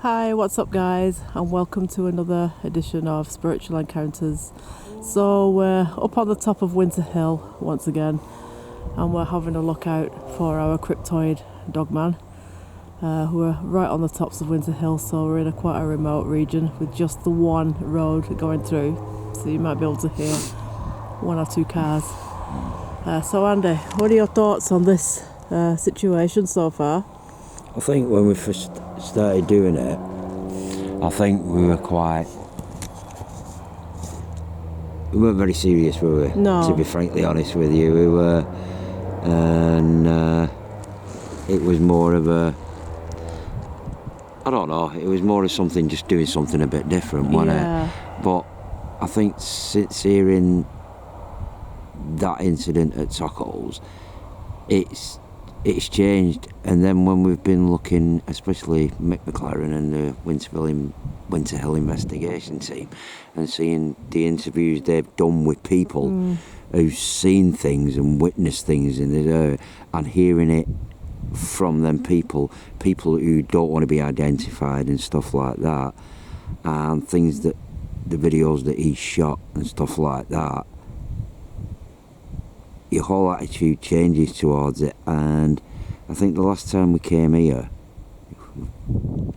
Hi, what's up guys, and welcome to another edition of Spiritual Encounters. So we're up on the top of Winter Hill once again, and we're having a look out for our cryptoid dogman, who are right on the tops of Winter Hill, so we're in a quite a remote region with just the one road going through, so you might be able to hear one or two cars. So Andy, what are your thoughts on this situation so far? I think when we first started doing it, I think we weren't very serious, were we? No. To be frankly honest with you, we were, and it was more of a, I don't know, it was more of something, just doing something a bit different, wasn't it? But I think since hearing that incident at Sockles, it's changed, and then when we've been looking, especially Mick McLaren and the Winter Hill investigation team, and seeing the interviews they've done with people who've seen things and witnessed things in the area, and hearing it from them people who don't want to be identified and stuff like that, and things that the videos that he shot and stuff like that, your whole attitude changes towards it. And I think the last time we came here,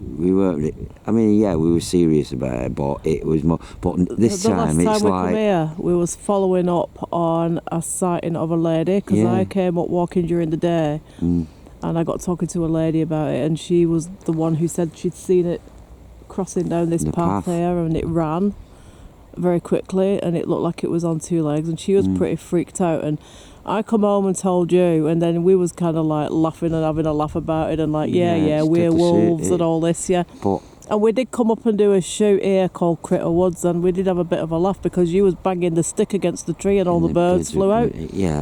we weren't, we were serious about it, but it was more, but this time it's we like, come here, we was following up on a sighting of a lady, because I came up walking during the day, and I got talking to a lady about it, and she was the one who said she'd seen it crossing down this path here, and it ran very quickly, and it looked like it was on two legs, and she was pretty freaked out. And I come home and told you, and then we was kind of like laughing and having a laugh about it, and like we're wolves and all this, and we did come up and do a shoot here called Critter Woods, and we did have a bit of a laugh because you was banging the stick against the tree and all the birds flew out. We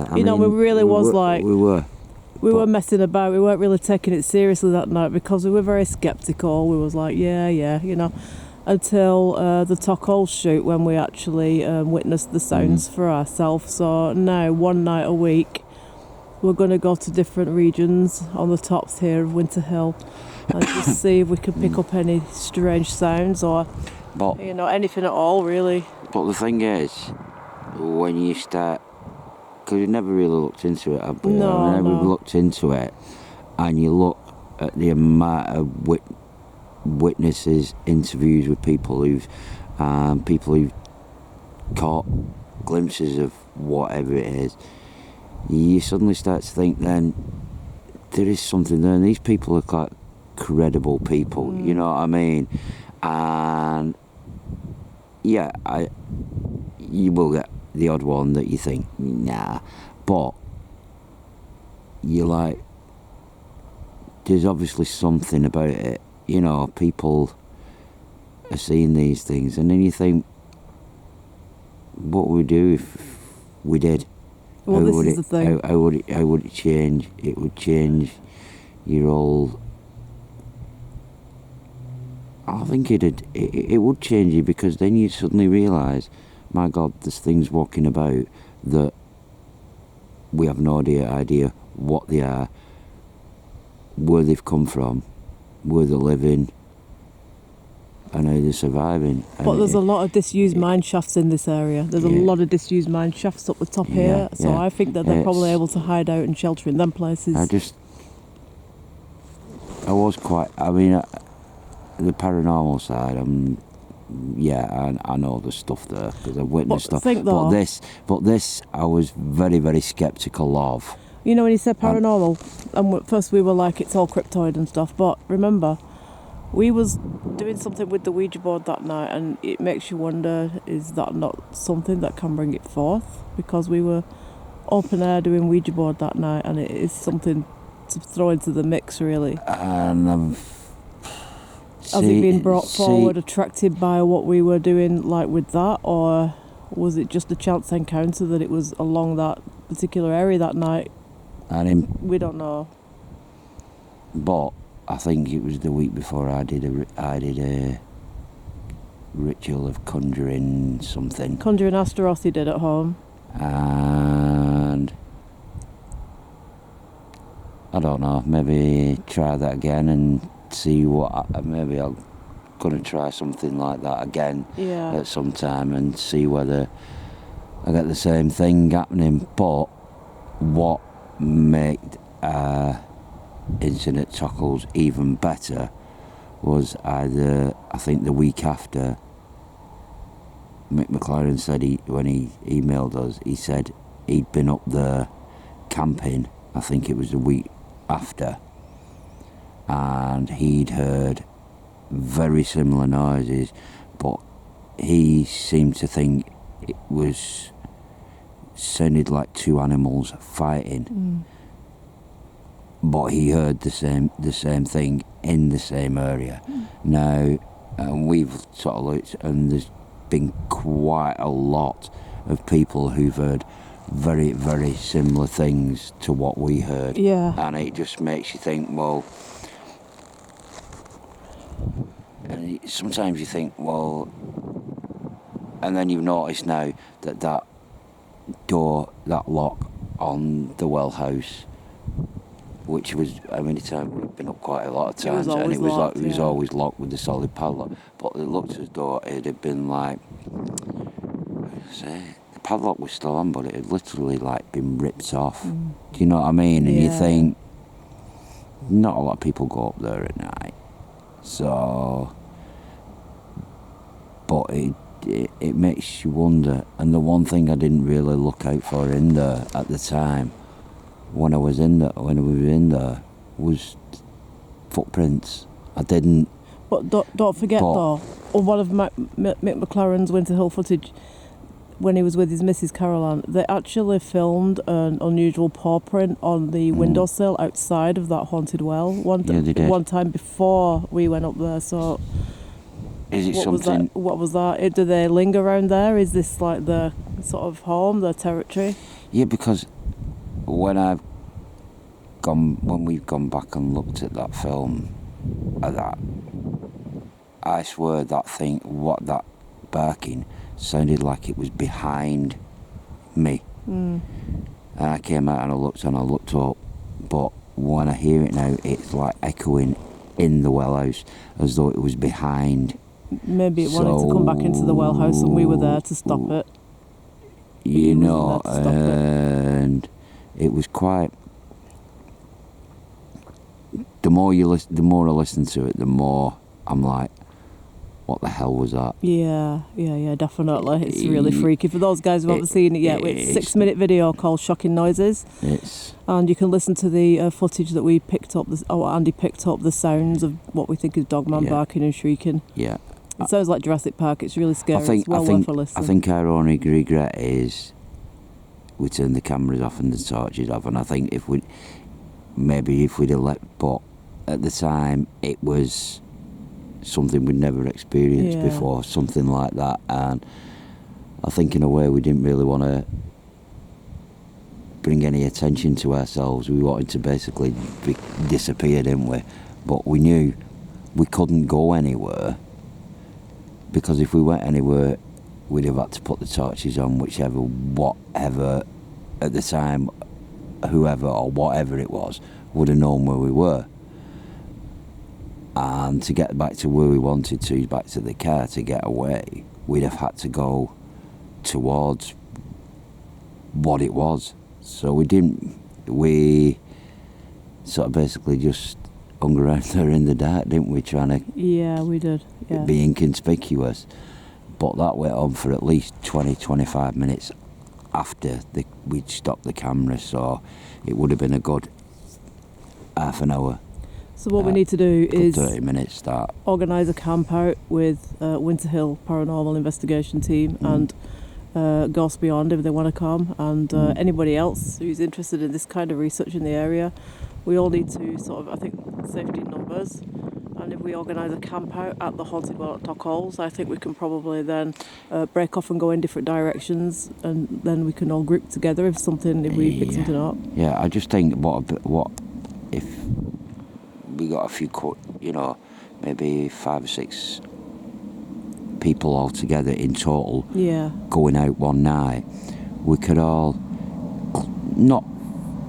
were messing about. We weren't really taking it seriously that night because we were very sceptical. We was like, until the Tockle shoot, when we actually witnessed the sounds for ourselves. So now, one night a week, we're going to go to different regions on the tops here of Winter Hill and just see if we can pick up any strange sounds or anything at all, really. But the thing is, when you start, because we've never really looked into it, have we? No. We've looked into it, and you look at the amount of witnesses, interviews with people who've caught glimpses of whatever it is, you suddenly start to think then there is something there, and these people are quite credible people, you know what I mean? And you will get the odd one that you think, nah, but you're like, there's obviously something about it. You know, people are seeing these things, and then you think, what would we do if we did? Well, this is the thing. How would it change? It would change your whole. I think it would change you, because then you suddenly realise, my God, there's things walking about that we have no idea what they are, where they've come from, where they're living, and how they're surviving. But there's a lot of disused mine shafts in this area. There's a lot of disused mine shafts up the top here, so I think that they're probably able to hide out and shelter in them places. The paranormal side, I know the stuff there, because I've witnessed stuff. But this, I was very, very sceptical of. You know, when you said paranormal, and first we were like, it's all cryptoid and stuff, but remember, we was doing something with the Ouija board that night, and it makes you wonder, is that not something that can bring it forth? Because we were open air doing Ouija board that night, and it is something to throw into the mix, really. And has it been brought forward, attracted by what we were doing, like with that, or was it just a chance encounter that it was along that particular area that night? We don't know. But I think it was the week before I did a ritual of conjuring something. Conjuring Astaroth he did at home. And I don't know, maybe try that again and see what, maybe I'll going to try something like that again Yeah. at some time and see whether I get the same thing happening. But what made Incident Tockles even better was I think the week after, Mick McLaren said when he emailed us, he said he'd been up there camping, I think it was the week after, and he'd heard very similar noises, but he seemed to think it sounded like two animals fighting. But he heard the same thing in the same area. Now, we've sort of looked, and there's been quite a lot of people who've heard very, very similar things to what we heard. Yeah. And it just makes you think, well, and sometimes you think, well, and then you've noticed now that door, that lock on the well house, which was, how many times we've been up quite a lot of times, and it was locked, it was always locked with a solid padlock. But it looked as though it had been like, the padlock was still on, but it had literally like been ripped off. Do you know what I mean? And you think, not a lot of people go up there at night, so. But it makes you wonder. And the one thing I didn't really look out for in there at the time, when we were in there, was footprints. I didn't. But don't forget though, on one of Mick McLaren's Winter Hill footage, when he was with his Mrs. Caroline, they actually filmed an unusual paw print on the windowsill outside of that haunted well one time before we went up there. So. Is it something? What was that? Do they linger around there? Is this like the sort of home, the territory? Yeah, because when we've gone back and looked at that film, I swear that barking sounded like it was behind me. And I came out and I looked up, but when I hear it now, it's like echoing in the well house as though it was behind. Maybe it wanted to come back into the well house and we were there to stop it. You know, and it was quite. The more I listen to it, the more I'm like, what the hell was that? Yeah, definitely. It's really freaky. For those guys who haven't seen it yet, it's a 6-minute video called Shocking Noises. And you can listen to the footage that we picked up, Andy picked up the sounds of what we think is dogman barking and shrieking. Yeah. It sounds like Jurassic Park. It's really scary. It's well worth a listen. I think our only regret is we turned the cameras off and the torches off, and I think if we'd have let, but at the time it was something we'd never experienced before, something like that, and I think in a way we didn't really want to bring any attention to ourselves. We wanted to basically disappear, didn't we? But we knew we couldn't go anywhere, because if we went anywhere we'd have had to put the torches on, whatever at the time, whoever or whatever it was would have known where we were. And to get back to where we wanted to, back to the car, to get away, we'd have had to go towards what it was. So we sort of basically just hung around there in the dark, didn't we, trying to we did. be inconspicuous. But that went on for at least 20-25 minutes after we'd stopped the camera, so it would have been a good half an hour. So what we need to do is 30 minutes start. Organise a camp out with Winter Hill Paranormal Investigation Team and Ghosts Beyond if they want to come, and anybody else who's interested in this kind of research in the area. We all need to sort of, I think, safety in numbers, and if we organise a camp out at the Haunted Well at Tockholes, I think we can probably then break off and go in different directions, and then we can all group together if we pick something up. Yeah, I just think what if we got a few, maybe 5 or 6 people all together in total, going out one night, we could all, not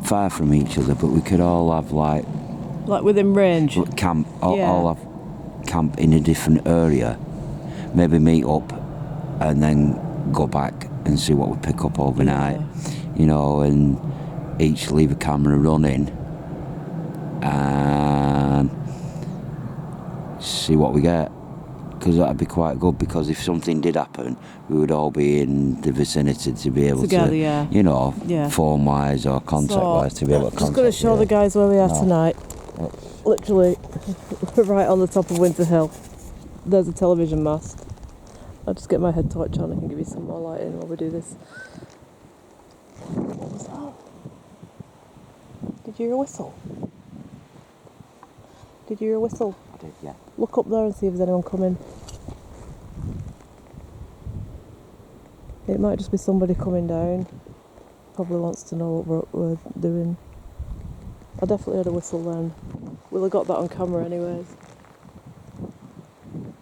far from each other, but we could all have like within range, all have camp in a different area, maybe meet up and then go back and see what we pick up overnight, you know, and each leave a camera running and see what we get, because that'd be quite good, because if something did happen we would all be in the vicinity to be able together, to, you know, phone wise or contact wise to be able to contact. Just going to show the guys where we are tonight. Literally right on the top of Winter Hill. There's a television mast. I'll just get my head torch on. I can give you some more lighting while we do this. What was that? Did you hear a whistle? Did you hear a whistle? I did, yeah. Look up there and see if there's anyone coming. It might just be somebody coming down. Probably wants to know what we're doing. I definitely heard a whistle then. We'll have got that on camera anyways.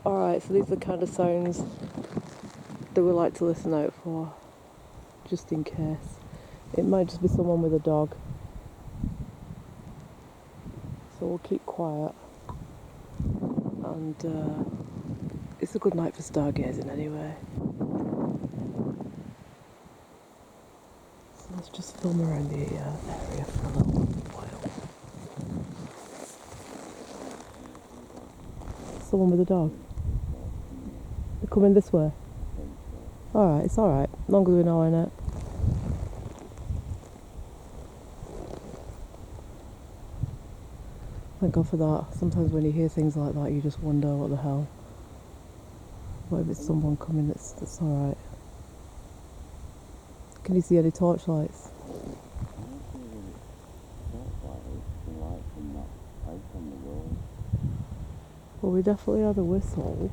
Alright, so these are the kind of sounds that we like to listen out for, just in case. It might just be someone with a dog. So we'll keep quiet. And it's a good night for stargazing anyway. So let's just film around the area for a little while. Someone with a dog. They're coming this way. Alright, it's alright. As long as we know in it. Thank God for that. Sometimes when you hear things like that you just wonder what the hell. What if it's someone coming that's alright? Can you see any torchlights? Well, we definitely had a whistle.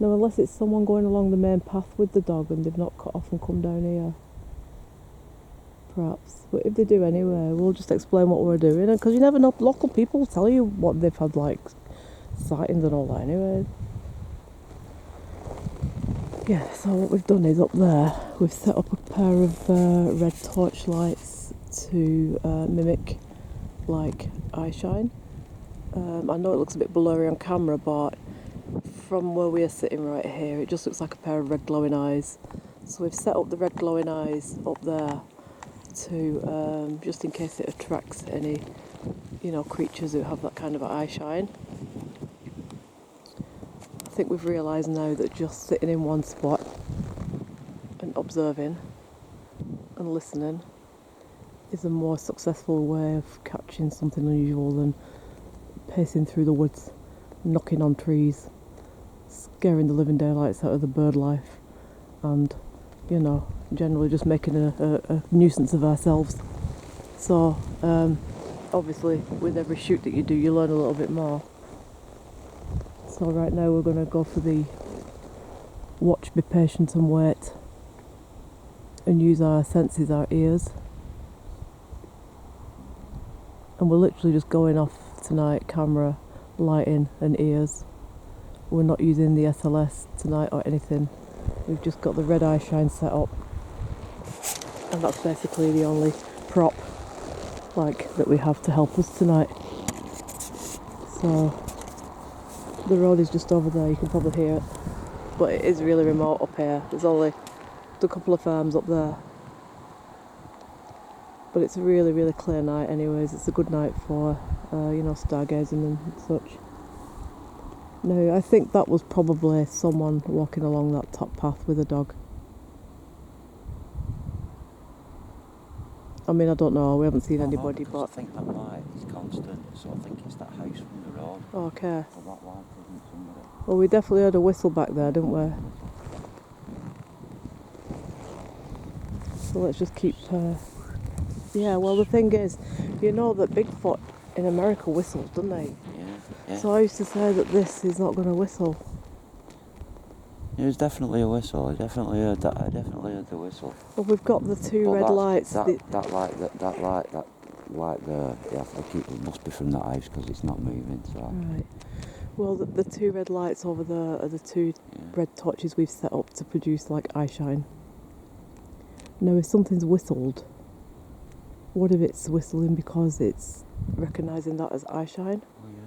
No, unless it's someone going along the main path with the dog and they've not cut off and come down here. Perhaps. But if they do anyway, we'll just explain what we're doing. Because you never know, local people will tell you what they've had, like, sightings and all that anyway. Yeah, so what we've done is up there, we've set up a pair of red torch lights to mimic, like, eye shine. I know it looks a bit blurry on camera, but from where we are sitting right here, it just looks like a pair of red glowing eyes. So we've set up the red glowing eyes up there to, just in case it attracts any, you know, creatures who have that kind of eye shine. I think we've realised now that just sitting in one spot and observing and listening is a more successful way of catching something unusual than pacing through the woods, knocking on trees, scaring the living daylights out of the bird life, and, you know, generally just making a nuisance of ourselves. So, obviously, with every shoot that you do, you learn a little bit more. So right now we're going to go for the watch, be patient and wait, and use our senses, our ears. And we're literally just going off tonight, camera, lighting and ears. We're not using the SLS tonight or anything. We've just got the red eye shine set up, and that's basically the only prop like that we have to help us tonight. So the road is just over there, you can probably hear it, but it is really remote up here. There's only a couple of farms up there, but it's a really, really clear night anyways. It's a good night for you know, stargazing and such. No, I think that was probably someone walking along that top path with a dog. I mean, I don't know, we haven't seen anybody, but... I think that light is constant, so I think it's that house from the road. Okay. So that light isn't somebody. Well, we definitely heard a whistle back there, didn't we? So let's just keep... Yeah, well, the thing is, you know that Bigfoot in America whistles, don't they? Yeah. So I used to say that this is not going to whistle. It was definitely a whistle. I definitely heard that. I definitely heard the whistle. Well, we've got the two red lights. That light there. Yeah, I think it must be from that house because it's not moving. So. Right. Well, the two red lights over there are the two red torches we've set up to produce like eye shine. Now, if something's whistled, what if it's whistling because it's recognising that as eye shine? Oh yeah.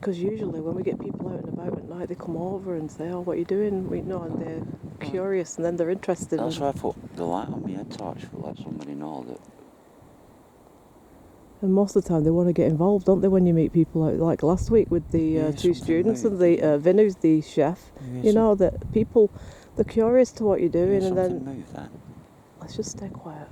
because usually when we get people out and about at night, they come over and say, "Oh, what are you doing?" We know, and they're curious, and then they're interested. That's why I put the light on my head torch to let somebody know that. And most of the time, they want to get involved, don't they? When you meet people out, like last week with the two students and the Vinu's the chef, you know that people, they're curious to what you're doing, and then move then. Let's just stay quiet.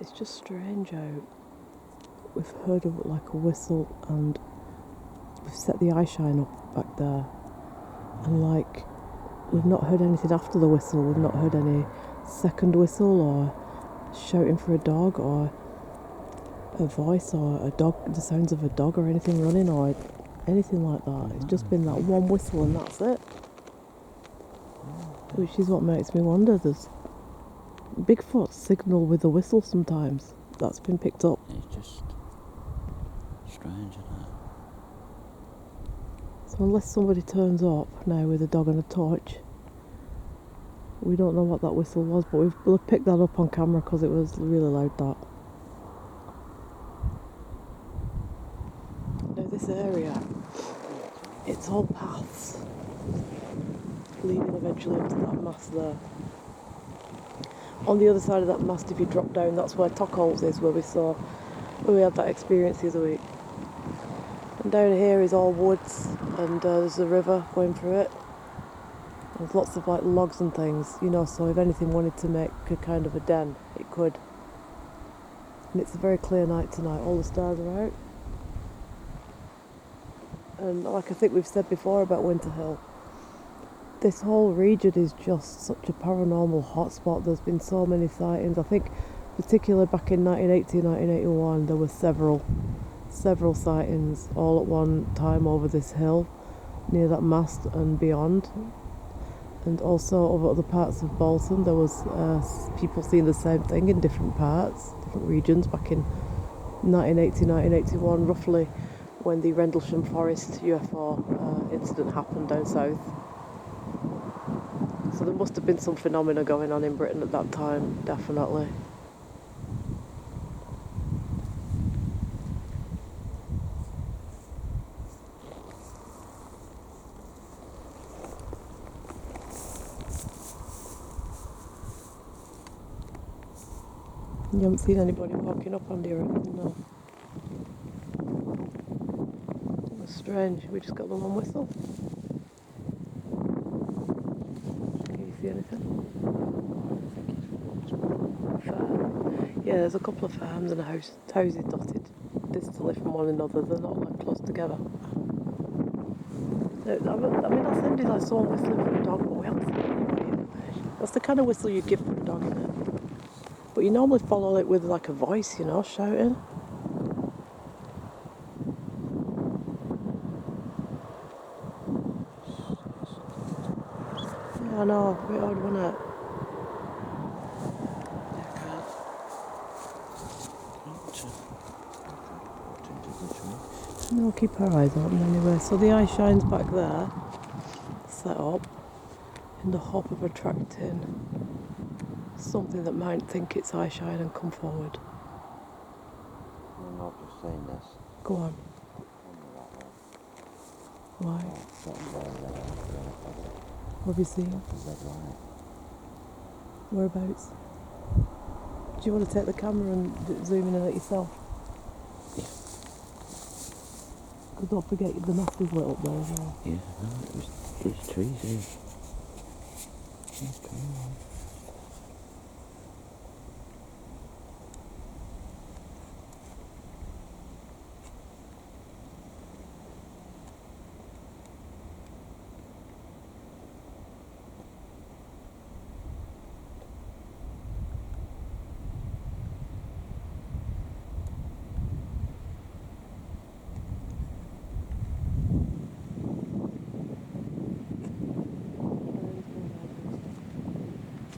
It's just strange out. We've heard of like a whistle, and we've set the eye shine up back there, and like we've not heard anything after the whistle. We've not heard any second whistle or shouting for a dog or a voice or a dog, the sounds of a dog or anything running or anything like that. It's just been that one whistle and that's it. Which is what makes me wonder. There's Bigfoot signal with a whistle sometimes. That's been picked up. It's just strange, isn't it? So unless somebody turns up now with a dog and a torch, we don't know what that whistle was, but we've picked that up on camera because it was really loud, that. Now this area, it's all paths leading eventually up to that mast there. On the other side of that mast, if you drop down, that's where Tockholes is, where we had that experience the other week. And down here is all woods, and there's a river going through it. There's lots of like logs and things, you know, so if anything wanted to make a kind of a den, it could. And it's a very clear night tonight, all the stars are out. And like I think we've said before about Winter Hill, this whole region is just such a paranormal hotspot. There's been so many sightings. I think particularly back in 1980, 1981, there were several sightings all at one time over this hill, near that mast and beyond. And also over other parts of Bolton, there was people seeing the same thing in different parts, different regions back in 1980, 1981, roughly when the Rendlesham Forest U.F.O incident happened down south. So there must have been some phenomena going on in Britain at that time, definitely. You haven't seen anybody walking up on deer or anything, no? It was strange. We just got the one whistle. Can you see anything? Farm. Yeah, there's a couple of farms and houses dotted distantly from one another. They're not like close together. I mean, that sounded like someone whistling for a dog, but we haven't seen anybody anyway. That's the kind of whistle you give for a dog, isn't it? But you normally follow it with like a voice, you know, shouting. Yeah, I know, a bit odd, wasn't it? No, keep our eyes open anyway. So the eye shine's back there, set up, in the hope of attracting something that might think it's eye shine and come forward. I'm not just saying this. Go on. Why? What have you seen? Whereabouts? Do you want to take the camera and zoom in on it yourself? Because don't forget the mast is lit up there as well. Yeah, no, there's trees here. Okay.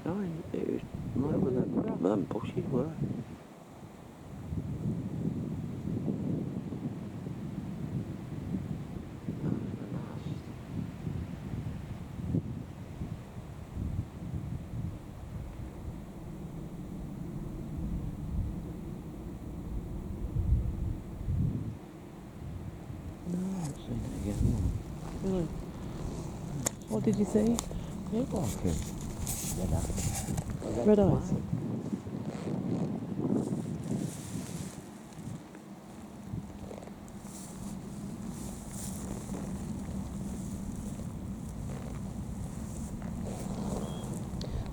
No, it was more than bushes, were it? Really? What did you see? Looked like a Red eyes.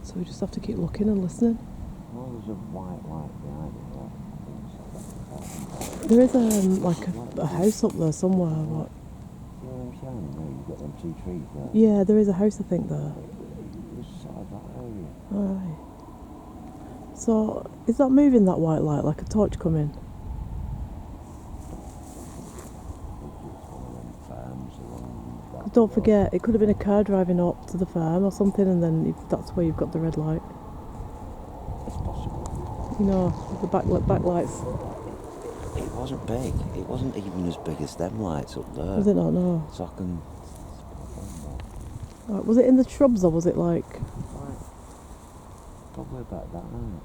So we just have to keep looking and listening. Well, there's a white light behind it. There is like a house up there somewhere. What? See where I'm shining there? You've got them 2 trees there. Yeah, there is a house I think there. It's sort of that area. Aye. So is that moving, that white light, like a torch coming? Don't forget, it could have been a car driving up to the farm or something, and then that's where you've got the red light. It's possible. You know, the back lights. It wasn't big. It wasn't even as big as them lights up there. Was it not? No. So I can... Right, was it in the shrubs or was it like... Probably about that night.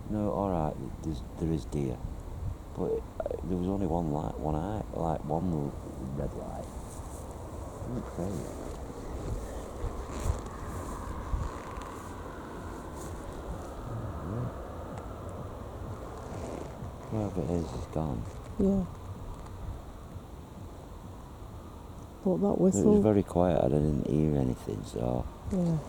No, alright, there is deer. But there was only one light, one eye, like one red light. It wasn't crazy. Wherever it is, it's gone. Yeah. But that It whistle... was very quiet, I didn't hear anything, so... Yeah.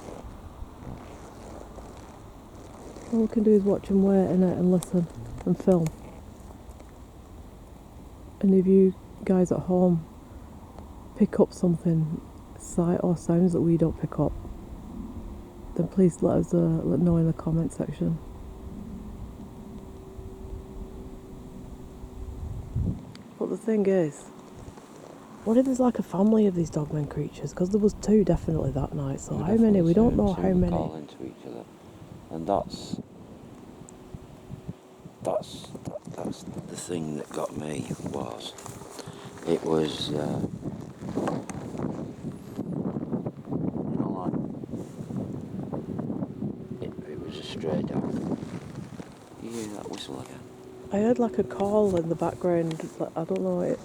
All we can do is watch and wait and listen and film. And if you guys at home pick up something, sight or sounds that we don't pick up, then please let us know in the comment section. But the thing is, what if there's like a family of these dogman creatures? Because there was 2 definitely that night. So how many? We don't know how many. Call into each other, and that's the thing that got me. It was like it was a stray dog. You hear that whistle again? I heard like a call in the background. I don't know. It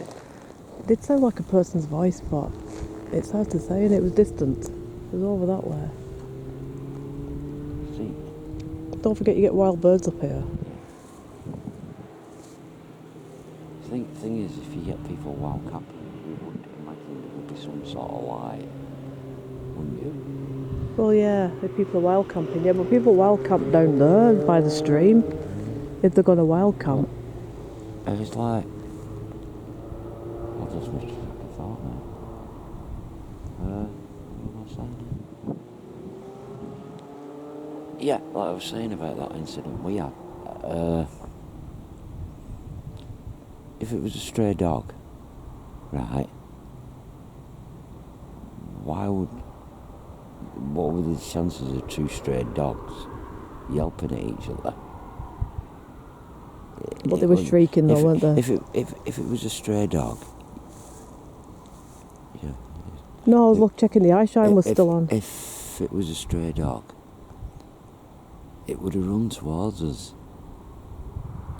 did sound like a person's voice, but it's hard to say, and it was distant. It was over that way. See? Don't forget you get wild birds up here. Thing is, if you get people wild camping, you would imagine there would be some sort of light, wouldn't you? Well, yeah, if people are wild camping, yeah, but people wild camp down there by the stream. If they're going to wild camp. And it's like, I've just missed a fucking thought now. What was I saying? Yeah, like I was saying about that incident we had. If it was a stray dog, right, what were the chances of 2 stray dogs yelping at each other? But they were shrieking though, weren't they? If it was a stray dog, yeah. No, I was checking the eye shine was still on. If it was a stray dog, it would have run towards us.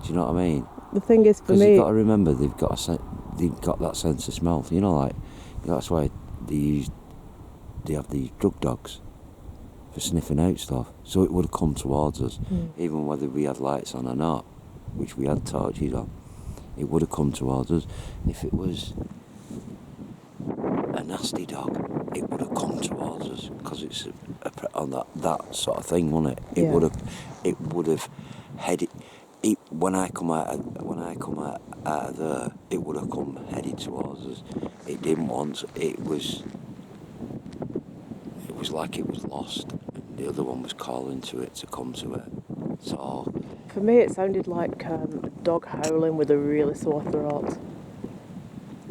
Do you know what I mean? The thing is, for me, because you've got to remember they've got that sense of smell. You know, like that's why they have these drug dogs for sniffing out stuff. So it would have come towards us, even whether we had lights on or not, which we had torches on. It would have come towards us. If it was a nasty dog, it would have come towards us because it's on that sort of thing, wasn't it? It would have headed. When I come out of there, it would have come headed towards us. It didn't want. It was like it was lost. And the other one was calling to it to come to it. So for me, it sounded like a dog howling with a really sore throat.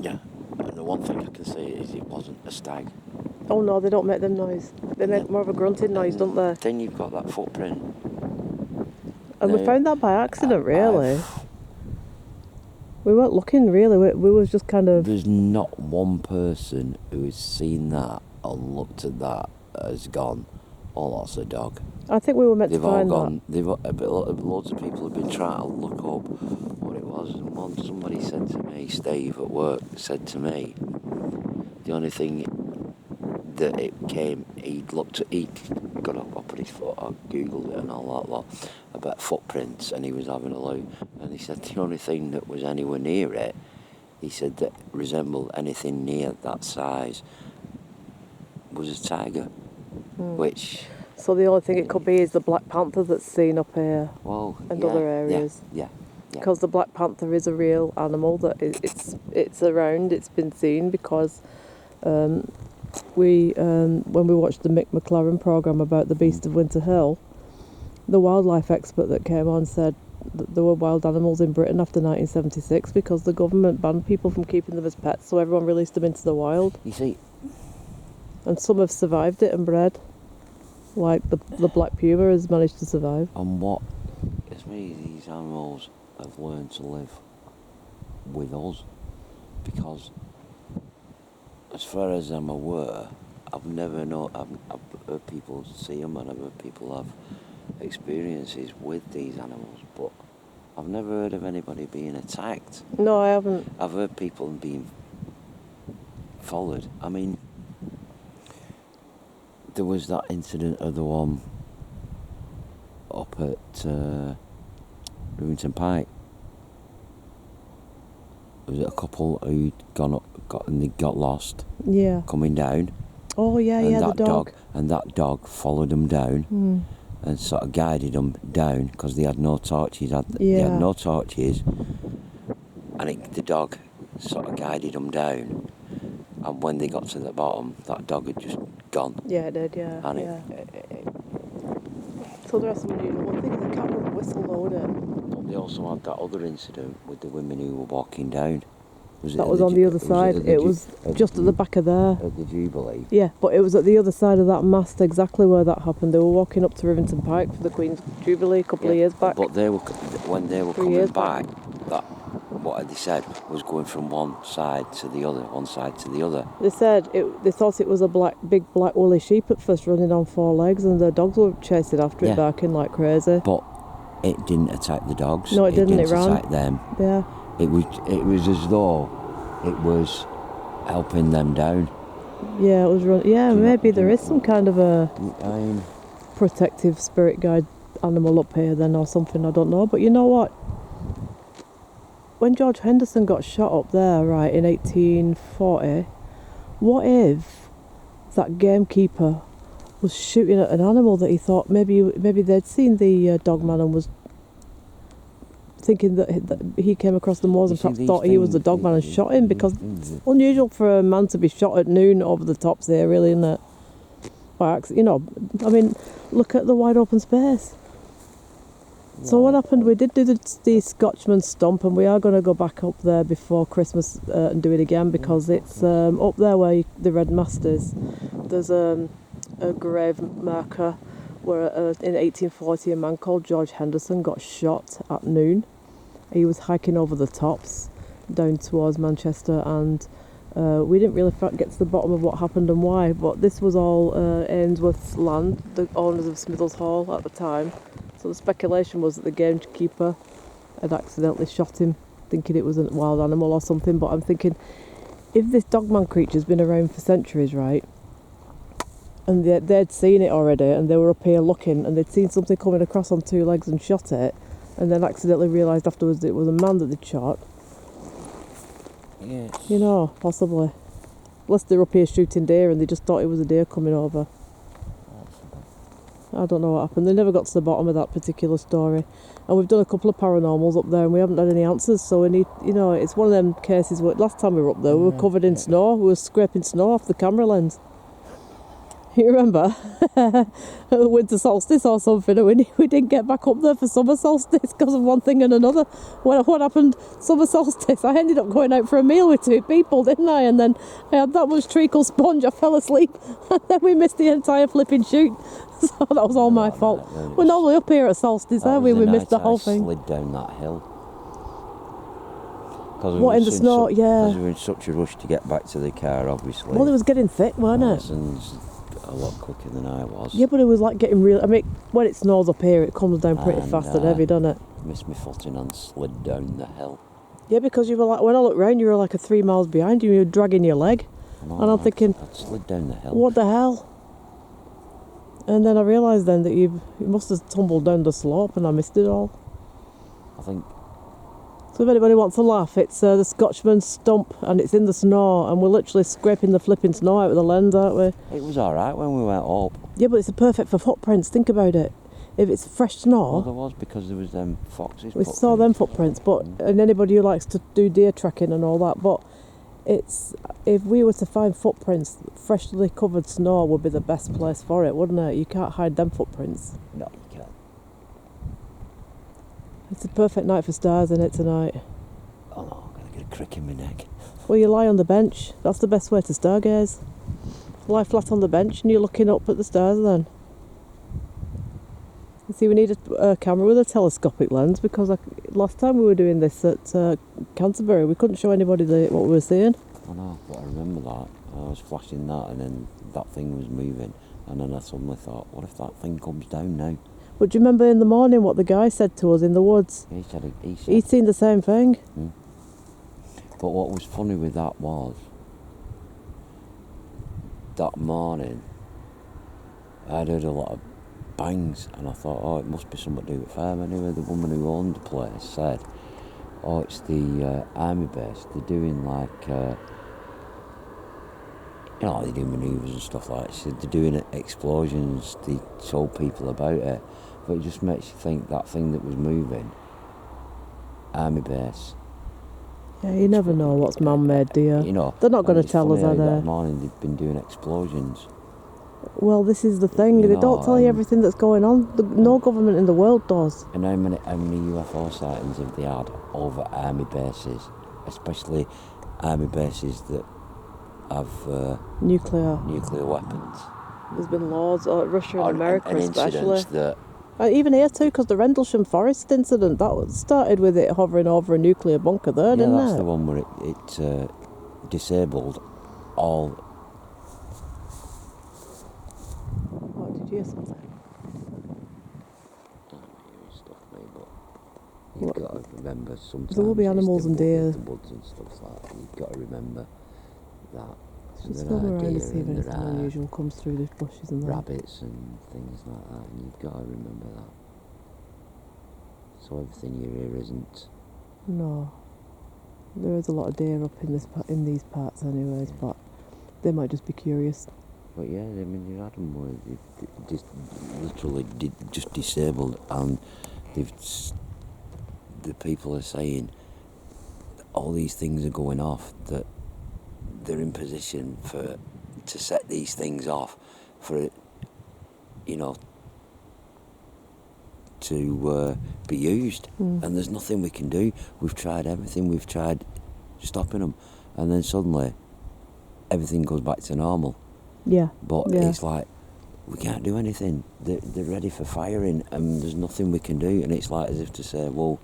yeah, and the one thing I can say is it wasn't a stag. Oh no, they don't make them noise. They make more of a grunting noise, don't they? Then you've got that footprint. And we found that by accident, really. We weren't looking, really. We was just kind of... There's not one person who has seen that or looked at that has gone, oh, that's a dog. I think we were meant to find Loads of people have been trying to look up what it was, and somebody said to me, Steve at work said to me, the only thing that it came, he'd got up on his foot, I googled it and all that lot about footprints, and he was having a look, and he said the only thing that was anywhere near it, he said that resembled anything near that size was a tiger, which... So the only thing it could be is the black panther that's seen up here and other areas. Yeah. Because the black panther is a real animal that it's around. It's been seen because when we watched the Mick McLaren programme about the Beast of Winter Hill, the wildlife expert that came on said that there were wild animals in Britain after 1976 because the government banned people from keeping them as pets, so everyone released them into the wild. You see, and some have survived it and bred. Like the black puma has managed to survive. And what it's me, these animals have learned to live with us, because as far as I'm aware, I've never known, I've heard people see them and I've heard people have experiences with these animals, but I've never heard of anybody being attacked. No, I haven't. I've heard people being followed. I mean, there was that incident of the one up at Rivington Pike. Was it a couple who'd got lost? Yeah. Coming down. Oh yeah, the dog. And that dog followed them down and sort of guided them down because they had no torches. They had no torches, and the dog sort of guided them down. And when they got to the bottom, that dog had just gone. Yeah, it did, yeah. So there are some unusual things. The camera whistled on it. They also had that other incident with the women who were walking down. That was on the other side. It was just at the back of there. At the Jubilee. Yeah, but it was at the other side of that mast, exactly where that happened. They were walking up to Rivington Pike for the Queen's Jubilee a couple of years back. But when they were coming back, that what they said was going from one side to the other. They said they thought it was a big black woolly sheep at first, running on four legs, and the dogs were chasing after it, barking like crazy. But it didn't attack the dogs. No, it didn't. It ran. Attack them. Yeah. It was as though it was helping them down. Yeah, it was run. Yeah, maybe there is some kind of a protective spirit guide animal up here then, or something. I don't know. But you know what? When George Henderson got shot up there, right, in 1840, what if that gamekeeper was shooting at an animal that he thought maybe they'd seen the dogman and was thinking that he came across the moors and perhaps thought he was the dogman and shot him, because it's unusual for a man to be shot at noon over the tops here, really, isn't it? By accident, I mean, look at the wide open space. So what happened, we did do the Scotchman stump, and we are going to go back up there before Christmas and do it again, because it's up there where the Red Mast is. There's a grave marker where in 1840 a man called George Henderson got shot at noon. He was hiking over the tops down towards Manchester, and we didn't really get to the bottom of what happened and why, but this was all Ainsworth's land, the owners of Smithers Hall at the time. So the speculation was that the gamekeeper had accidentally shot him, thinking it was a wild animal or something. But I'm thinking, if this dogman creature's been around for centuries, right, and they'd seen it already, and they were up here looking, and they'd seen something coming across on two legs and shot it, and then accidentally realised afterwards that it was a man that they'd shot. Yes. You know, possibly. Unless they're up here shooting deer and they just thought it was a deer coming over. I don't know what happened. They never got to the bottom of that particular story. And we've done a couple of paranormals up there and we haven't had any answers, so we need, it's one of them cases where last time we were up there we were covered in snow, we were scraping snow off the camera lens. You remember? Winter solstice or something, and we didn't get back up there for summer solstice because of one thing and another. What happened summer solstice? I ended up going out for a meal with 2 people, didn't I? And then I had that much treacle sponge, I fell asleep, and then we missed the entire flipping shoot. So that was all my fault. We're normally up here at solstice, aren't we? We missed the whole thing. Slid down that hill. What, in the snow? Yeah. Because we were in such a rush to get back to the car, obviously. Well, it was getting thick, weren't it? Allison's a lot quicker than I was. Yeah, but it was like getting real. I mean, when it snows up here, it comes down pretty fast and heavy, doesn't it? Missed my footing and slid down the hill. Yeah, because you were like, when I looked round, you were like 3 miles behind you. You were dragging your leg, and I'm thinking, I'd slid down the hill. What the hell? And then I realised then that you must have tumbled down the slope, and I missed it all. I think. So if anybody wants to laugh, it's the Scotchman's stump, and it's in the snow, and we're literally scraping the flipping snow out of the lens, aren't we? It was all right when we went up. Yeah, but it's perfect for footprints. Think about it. If it's fresh snow. Well, there was, because there was them foxes. We saw them footprints, but and anybody who likes to do deer tracking and all that, but it's, if we were to find footprints, freshly covered snow would be the best place for it, wouldn't it? You can't hide them footprints. No, you can't. It's a perfect night for stars, isn't it, tonight? Oh no, I'm gonna get a crick in my neck. Well, you lie on the bench. That's the best way to stargaze. Lie flat on the bench and you're looking up at the stars then. You see, we need a camera with a telescopic lens, because last time we were doing this at Canterbury, we couldn't show anybody what we were seeing. I know, but I remember that. I was flashing that, and then that thing was moving, and then I suddenly thought, what if that thing comes down now? But do you remember in the morning what the guy said to us in the woods? He said He'd seen the same thing. But what was funny with that was, that morning, I'd heard a lot of bangs, and I thought, oh, it must be something to do with fire. Anyway, the woman who owned the place said, oh, it's the army base. They're doing like, they do manoeuvres and stuff like that. She said they're doing explosions. They told people about it. But it just makes you think that thing that was moving, army base. Yeah, you never know what's man-made, do you? They're not going to tell us, are they? That morning they've been doing explosions. Well, this is the thing. They don't tell you everything that's going on. No government in the world does. And how many UFO sightings have they had over army bases, especially army bases that have nuclear weapons? There's been loads, Russia and America especially. That even here too, because the Rendlesham Forest incident, that started with it hovering over a nuclear bunker there, didn't it? Yeah, that's the one where it disabled all. What, did you hear something? I don't know stuff, mate, but you've got to remember sometimes there will be animals and deer. The woods and stuff like that. You've got to remember that. Just film around and see if anything unusual comes through the bushes and rabbits and things like that, and you've got to remember that. So everything you hear isn't. No, there is a lot of deer up in these parts, anyways. Yeah. But they might just be curious. But yeah, I mean, you had them where they just literally just disabled, and the people are saying all these things are going off, that they're in position to set these things off for to be used, and there's nothing we can do. We've tried everything. We've tried stopping them, and then suddenly everything goes back to normal. Yeah. But it's like we can't do anything. They're ready for firing, and there's nothing we can do. And it's like as if to say, well,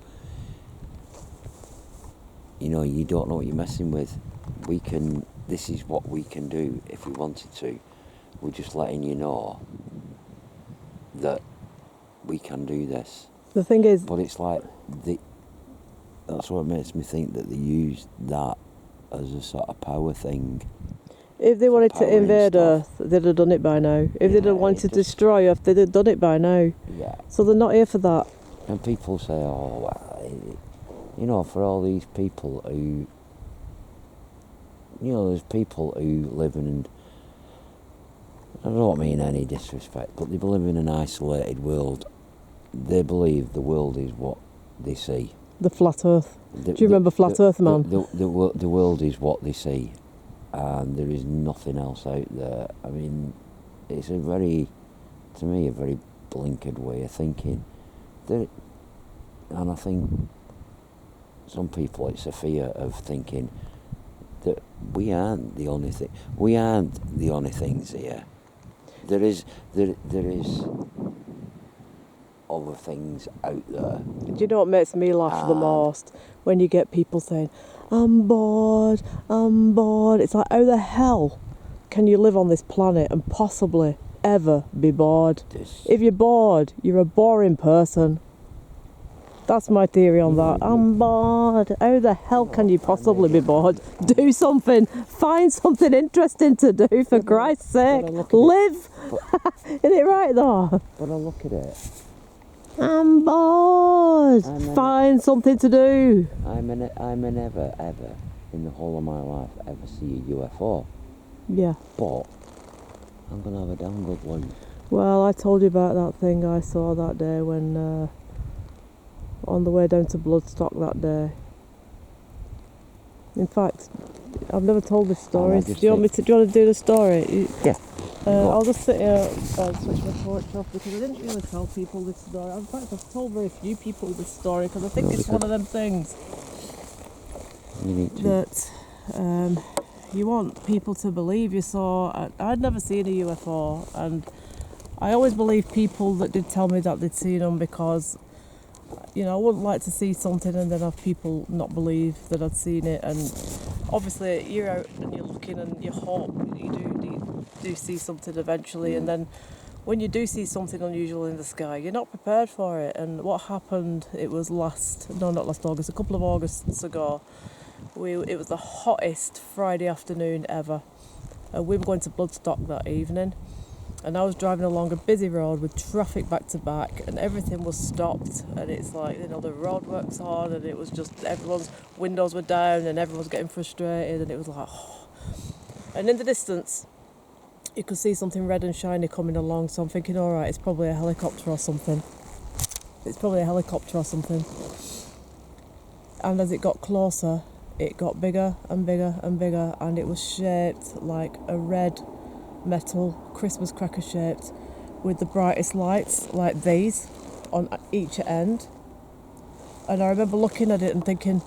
you don't know what you're messing with. This is what we can do if we wanted to. We're just letting you know that we can do this. The thing is, but it's like that's what makes me think that they use that as a sort of power thing. If they wanted to invade Earth, they'd have done it by now. If they'd have wanted to destroy Earth, they'd have done it by now. Yeah. So they're not here for that. And people say, oh, well, for all these people who, there's people who live in, I don't mean any disrespect, but they live in an isolated world. They believe the world is what they see. The flat Earth. Do you remember Flat Earth Man? The world is what they see, and there is nothing else out there. I mean, it's a very, to me, a very blinkered way of thinking. And I think some people, it's a fear of thinking that we aren't the only thing. We aren't the only things here. There is other things out there. Do you know what makes me laugh the most? When you get people saying, I'm bored. It's like, how the hell can you live on this planet and possibly ever be bored? If you're bored, you're a boring person. That's my theory on that. I'm bored. How the hell can you possibly be bored? Do something. Find something interesting to do, for Christ's sake. Live. Isn't it right though? But I look at it. I'm bored. Find something to do. I may never, ever, in the whole of my life, ever see a UFO. Yeah. But I'm going to have a damn good one. Well, I told you about that thing I saw that day when... on the way down to Bloodstock that day. In fact, I've never told this story. Do you want to do the story? Yeah. I'll just sit here and switch my torch off because I didn't really tell people this story. In fact, I've told very few people this story because I think it's one of them things that you want people to believe you saw. I'd never seen a UFO, and I always believe people that did tell me that they'd seen them because, you know, I wouldn't like to see something and then have people not believe that I'd seen it. And obviously you're out and you're looking and you hope you do see something eventually, and then when you do see something unusual in the sky, you're not prepared for it. And what happened, it was not last August, a couple of Augusts ago, it was the hottest Friday afternoon ever. We were going to Bloodstock that evening, and I was driving along a busy road with traffic back to back, and everything was stopped, and it's like, you know, the roadworks on, and it was just everyone's windows were down and everyone was getting frustrated, and it was like, oh. And in the distance you could see something red and shiny coming along, so I'm thinking, alright, it's probably a helicopter or something. And as it got closer, it got bigger and bigger and bigger, and it was shaped like a red metal Christmas cracker shaped with the brightest lights like these on each end. And I remember looking at it and thinking,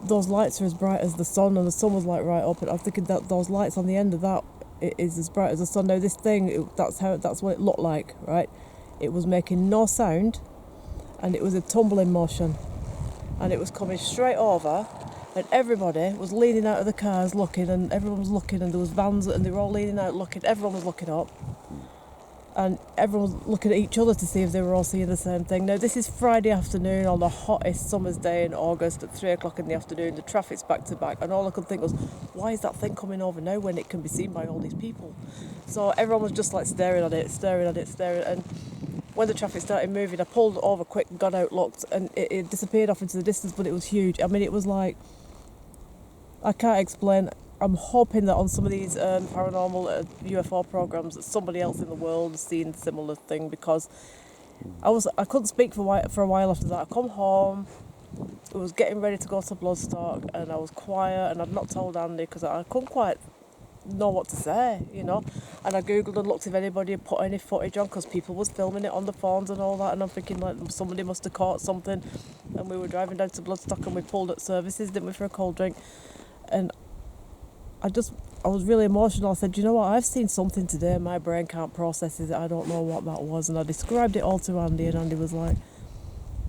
those lights are as bright as the sun, and the sun was like right up, and I was thinking that those lights on the end of that is as bright as the sun. Now this thing, that's what it looked like, right? It was making no sound, and it was a tumbling motion, and it was coming straight over, and everybody was leaning out of the cars looking, and everyone was looking, and there was vans and they were all leaning out looking, everyone was looking up, and everyone was looking at each other to see if they were all seeing the same thing. Now this is Friday afternoon on the hottest summer's day in August at 3 o'clock in the afternoon. The traffic's back to back, and all I could think was, why is that thing coming over now when it can be seen by all these people? So everyone was just like staring at it, and when the traffic started moving, I pulled over quick, got out, looked, and it disappeared off into the distance, but it was huge. I mean, it was like, I can't explain. I'm hoping that on some of these paranormal UFO programs that somebody else in the world has seen a similar thing, because I couldn't speak for a while after that. I come home, I was getting ready to go to Bloodstock, and I was quiet, and I'd not told Andy because I couldn't quite know what to say, you know. And I googled and looked if anybody had put any footage on, because people was filming it on the phones and all that, and I'm thinking like somebody must have caught something. And we were driving down to Bloodstock and we pulled at services, didn't we, for a cold drink, and I was really emotional. I said, you know what, I've seen something today, my brain can't process it, I don't know what that was. And I described it all to Andy, and Andy was like,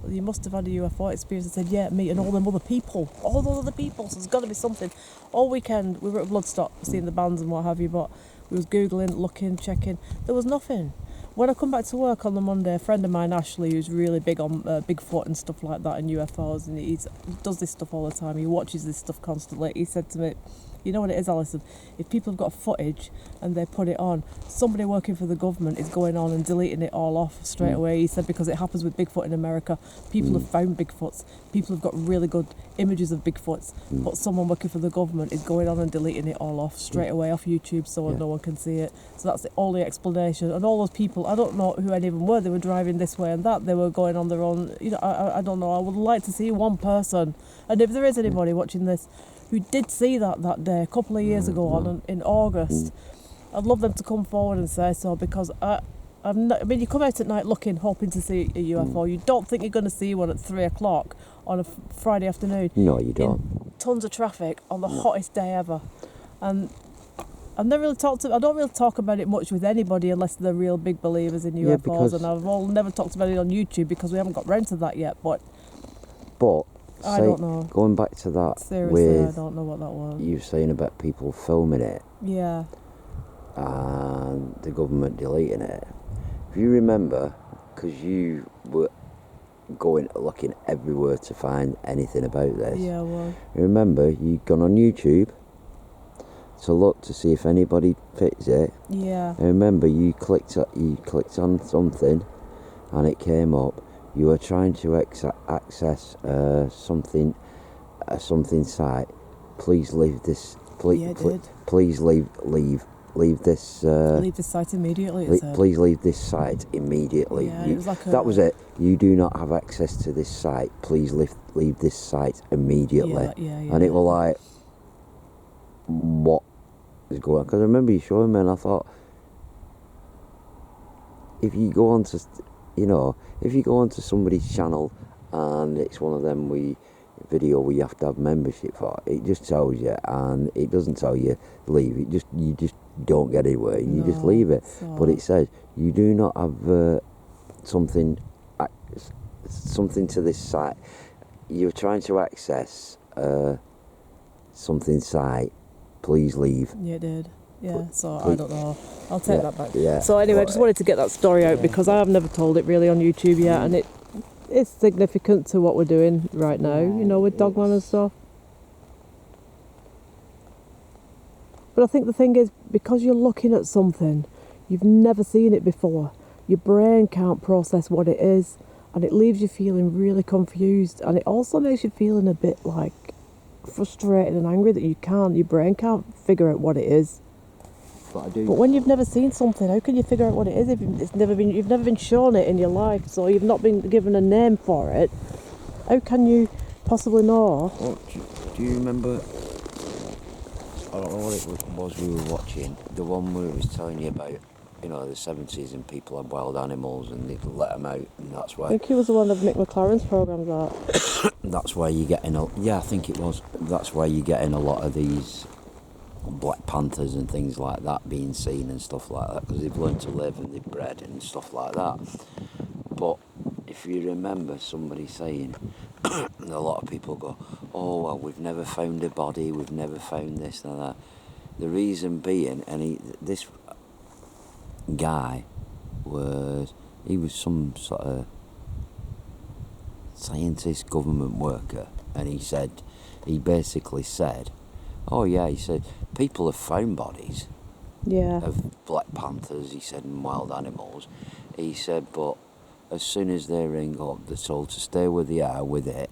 well, you must have had a UFO experience. I said, yeah, me and all those other people, so there's got to be something. All weekend we were at Bloodstock seeing the bands and what have you, but we was googling, looking, checking, there was nothing. When I come back to work on the Monday, a friend of mine, Ashley, who's really big on Bigfoot and stuff like that and UFOs, and he does this stuff all the time, he watches this stuff constantly, he said to me, you know what it is, Alison? If people have got footage and they put it on, somebody working for the government is going on and deleting it all off straight away. He said, because it happens with Bigfoot in America. People have found Bigfoots. People have got really good images of Bigfoots, but someone working for the government is going on and deleting it all off straight away off YouTube so no one can see it. So that's the only explanation. And all those people, I don't know who any of them were. They were driving this way and that. They were going on their own. You know, I don't know. I would like to see one person. And if there is anybody watching this who did see that day a couple of years ago in August, I'd love them to come forward and say so, because I'm not, I mean, you come out at night looking, hoping to see a UFO. You don't think you're going to see one at 3 o'clock on a Friday afternoon. No, you don't. In tons of traffic on the hottest day ever. And I don't really talk about it much with anybody unless they're real big believers in UFOs. And I've never talked about it on YouTube because we haven't got round to that yet. But I don't know. Going back to that, seriously, I don't know what that was. You were saying about people filming it. Yeah. And the government deleting it. If you remember, because you were looking everywhere to find anything about this. Yeah, well. Remember, you'd gone on YouTube to look to see if anybody fits it. Yeah. And remember, you clicked on something, and it came up. You were trying to access something site. Please leave this. Please leave this. Leave this site immediately. Please leave this site immediately. Yeah, it was like that was it. You do not have access to this site. Please leave this site immediately. Yeah. And it was like, what is going on? Because I remember you showing me, and I thought, if you go onto somebody's channel and it's one of them video where you have to have membership for, it just tells you, and it doesn't tell you leave. You just don't get anywhere. You just leave it. But it says you do not have something to this site. You're trying to access something site. Please leave. Yeah, it did. Yeah, so I don't know. I'll take that back. Yeah. So anyway, I just wanted to get that story out because I have never told it really on YouTube yet, and it's significant to what we're doing right now, with Dogman and stuff. But I think the thing is, because you're looking at something, you've never seen it before, your brain can't process what it is, and it leaves you feeling really confused, and it also makes you feeling a bit like frustrated and angry that your brain can't figure out what it is. But when you've never seen something, how can you figure out what it is if you've never been shown it in your life, so you've not been given a name for it? How can you possibly know? Well, do you remember? I don't know what it was we were watching. The one where it was telling you about, the 70s and people had wild animals and they'd let them out, and that's why. I think it was the one of Mick McLaren's programmes. That's why you get in I think it was. That's why you get in a lot of these Black Panthers and things like that being seen and stuff like that, because they've learned to live and they've bred and stuff like that. But if you remember somebody saying, a lot of people go, oh well, we've never found a body, we've never found this and that. The reason being, this guy was some sort of scientist, government worker, and he basically said, oh yeah, he said, people have found bodies of Black Panthers, he said, and wild animals. He said, but as soon as they ring up, they're told to stay where they are with it.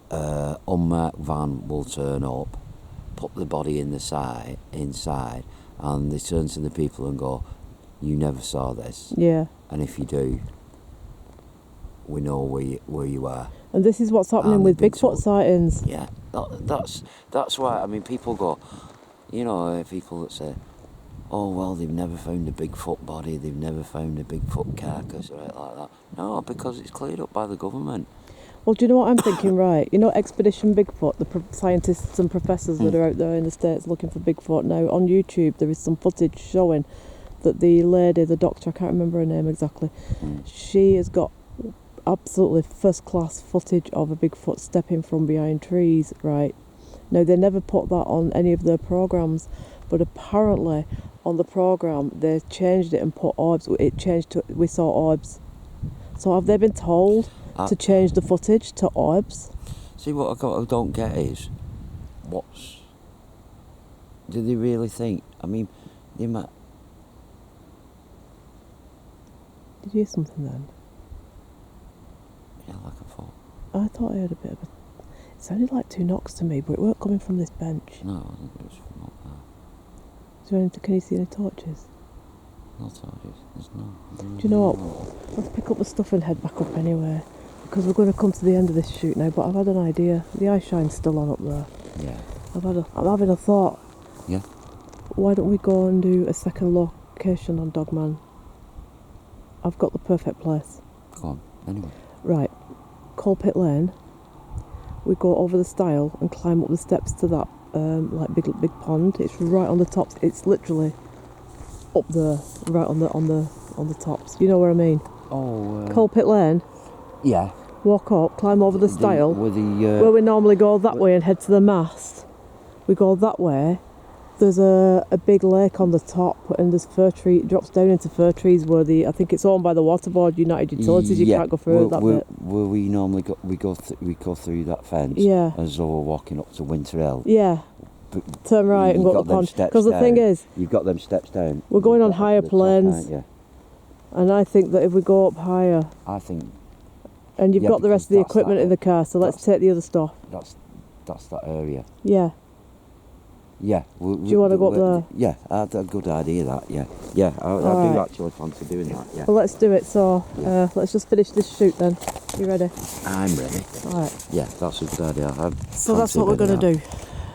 Unmarked van will turn up, put the body inside, and they turn to the people and go, you never saw this. Yeah. And if you do, we know where you are. And this is what's happening with Bigfoot sightings. Yeah, that's why, people go, people that say, oh, well, they've never found a Bigfoot body, they've never found a Bigfoot carcass or anything like that. No, because it's cleared up by the government. Well, do you know what I'm thinking, right? Expedition Bigfoot, the scientists and professors that are out there in the States looking for Bigfoot. Now, on YouTube, there is some footage showing that the lady, the doctor, I can't remember her name exactly, she has got absolutely first-class footage of a Bigfoot stepping from behind trees, right? Now, they never put that on any of their programmes, but apparently on the programme, they changed it and put orbs. It changed to, we saw orbs. So have they been told to change the footage to orbs? See, what I don't get is, do they really think? They might... Did you hear something then? Yeah, like I thought. I thought I heard a bit of a... It sounded like 2 knocks to me, but it weren't coming from this bench. No, I think it was from up there. Can you see any torches? No torches, there's no. Do you know what? Let's pick up the stuff and head back up anyway, because we're going to come to the end of this shoot now, but I've had an idea. The eye shine's still on up there. Yeah. I'm having a thought. Yeah. Why don't we go and do a second location on Dogman? I've got the perfect place. Go on, anyway. Right, Coal Pit Lane. We go over the stile and climb up the steps to that like big pond. It's right on the tops. It's literally up there, right on the tops. You know what I mean? Oh. Coal Pit Lane. Yeah. Walk up, climb over the stile. Where we normally go that way and head to the mast. We go that way. There's a big lake on the top, and there's fir tree. It drops down into fir trees where I think it's owned by the Water Board, United Utilities. You can't go through that bit. Where we normally go through that fence. Yeah. As though we're walking up to Winter Hill. Yeah. Turn right and go up the pond. Because the thing is, you've got them steps down. We're going on higher planes. Yeah. And I think that if we go up higher, and you've got the rest of the equipment in the car, so let's take the other stuff. That's that area. Yeah. Yeah. Do you want to go up there? Yeah, that's a good idea. That. Yeah. Yeah. I do actually fancy doing that. Yeah. Well, let's do it. So let's just finish this shoot then. You ready? I'm ready. All right. Yeah, that's a good idea. So that's what we're going to do.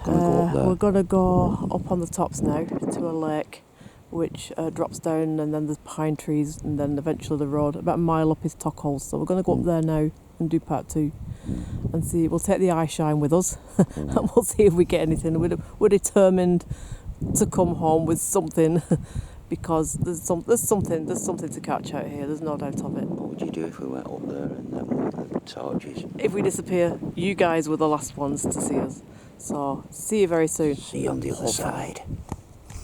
Go up there. We're going to go up on the tops now to a lake, which drops down, and then there's pine trees, and then eventually the road. About a mile up is Tockholes. So we're going to go up there now and do part 2. And see, we'll take the eye shine with us and we'll see if we get anything. We're determined to come home with something because there's something to catch out here. There's no doubt of it. What would you do if we went up there and then with the torches? If we disappear, you guys were the last ones to see us. So see you very soon. See you on the other side.